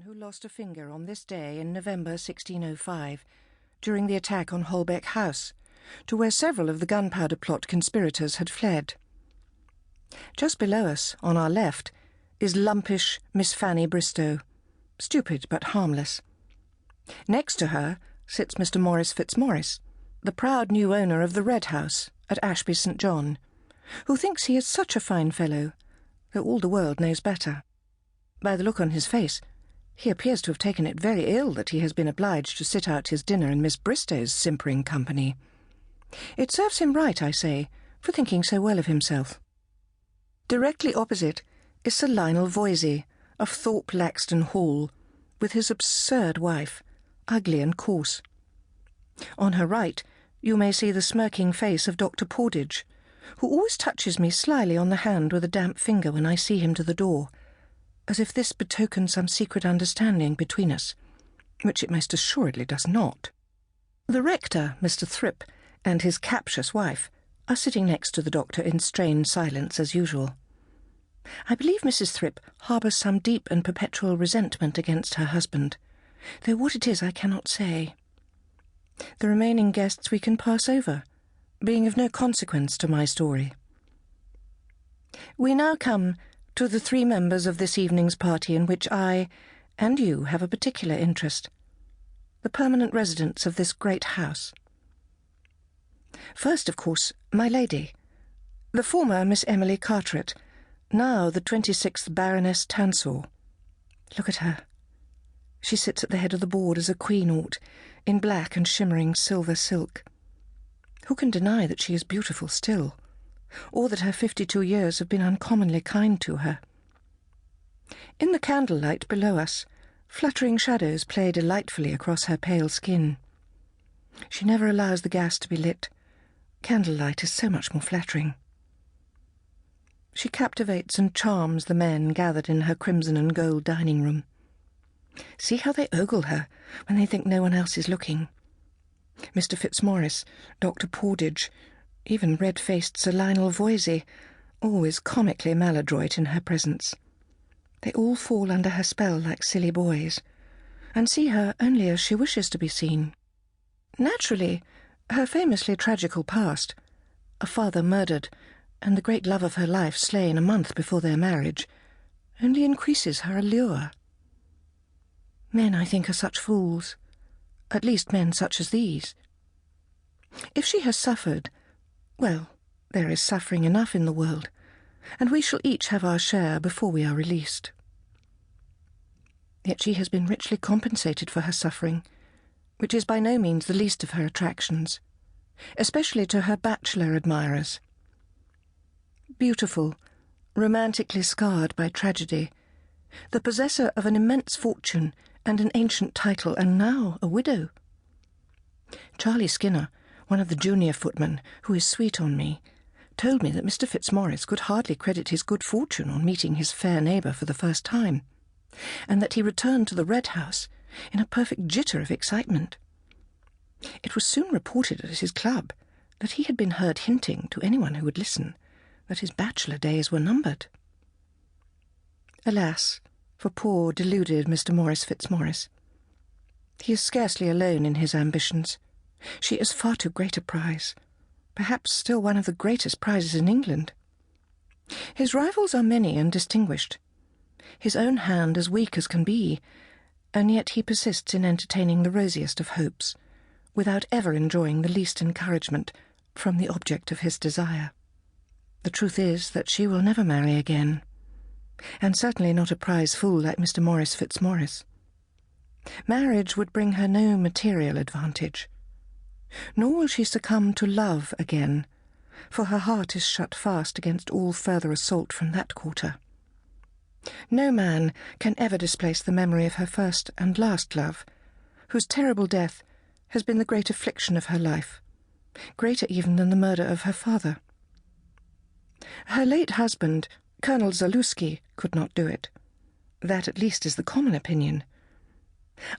who lost a finger on this day in November 1605, during the attack on Holbeck House, to where several of the gunpowder plot conspirators had fled. Just below us, on our left, is lumpish Miss Fanny Bristow, stupid but harmless. Next to her sits Mr. Maurice Fitzmaurice, the proud new owner of the Red House at Ashby St. John, who thinks he is such a fine fellow, though all the world knows better. By the look on his face, he appears to have taken it very ill that he has been obliged to sit out his dinner in Miss Bristow's simpering company. It serves him right, I say, for thinking so well of himself. Directly opposite is Sir Lionel Voysey, of Thorpe Laxton Hall, with his absurd wife, ugly and coarse. On her right you may see the smirking face of Dr. Pordage, who always touches me slyly on the hand with a damp finger when I see him to the door, as if this betokened some secret understanding between us, which it most assuredly does not. The rector, Mr. Thrip, and his captious wife are sitting next to the doctor in strained silence as usual. I believe Mrs. Thrip harbours some deep and perpetual resentment against her husband, though what it is I cannot say. The remaining guests we can pass over, being of no consequence to my story. We now come to the three members of this evening's party in which I and you have a particular interest, the permanent residents of this great house. First, of course, my lady, the former Miss Emily Carteret, now the 26th Baroness Tansor. Look at her. She sits at the head of the board as a queen ought, in black and shimmering silver silk. Who can deny that she is beautiful still, or that her 52 years have been uncommonly kind to her? In the candlelight below us, fluttering shadows play delightfully across her pale skin. She never allows the gas to be lit. Candlelight is so much more flattering. She captivates and charms the men gathered in her crimson and gold dining room. See how they ogle her when they think no one else is looking. Mr. Fitzmaurice, Dr. Pordage, even red-faced Sir Lionel Voysey, always comically maladroit in her presence. They all fall under her spell like silly boys, and see her only as she wishes to be seen. Naturally, her famously tragical past, a father murdered, and the great love of her life slain a month before their marriage, only increases her allure. Men, I think, are such fools, at least men such as these. If she has suffered, well, there is suffering enough in the world, and we shall each have our share before we are released. Yet she has been richly compensated for her suffering, which is by no means the least of her attractions, especially to her bachelor admirers. Beautiful, romantically scarred by tragedy, the possessor of an immense fortune and an ancient title, and now a widow. Charlie Skinner, one of the junior footmen, who is sweet on me, told me that Mr. Fitzmaurice could hardly credit his good fortune on meeting his fair neighbour for the first time, and that he returned to the Red House in a perfect jitter of excitement. It was soon reported at his club that he had been heard hinting to anyone who would listen that his bachelor days were numbered. Alas, for poor, deluded Mr. Maurice Fitzmaurice. He is scarcely alone in his ambitions. She is far too great a prize, perhaps still one of the greatest prizes in England. His rivals are many and distinguished, his own hand as weak as can be, and yet he persists in entertaining the rosiest of hopes, without ever enjoying the least encouragement from the object of his desire. The truth is that she will never marry again, and certainly not a prize fool like Mr. Maurice Fitzmaurice. Marriage would bring her no material advantage, nor will she succumb to love again, for her heart is shut fast against all further assault from that quarter. No man can ever displace the memory of her first and last love, whose terrible death has been the great affliction of her life, greater even than the murder of her father. Her late husband, Colonel Zaluski, could not do it. That at least is the common opinion.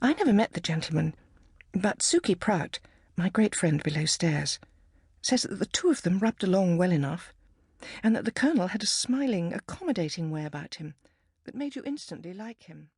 I never met the gentleman, but Suki Prout, my great friend below stairs, says that the two of them rubbed along well enough, and that the Colonel had a smiling, accommodating way about him that made you instantly like him.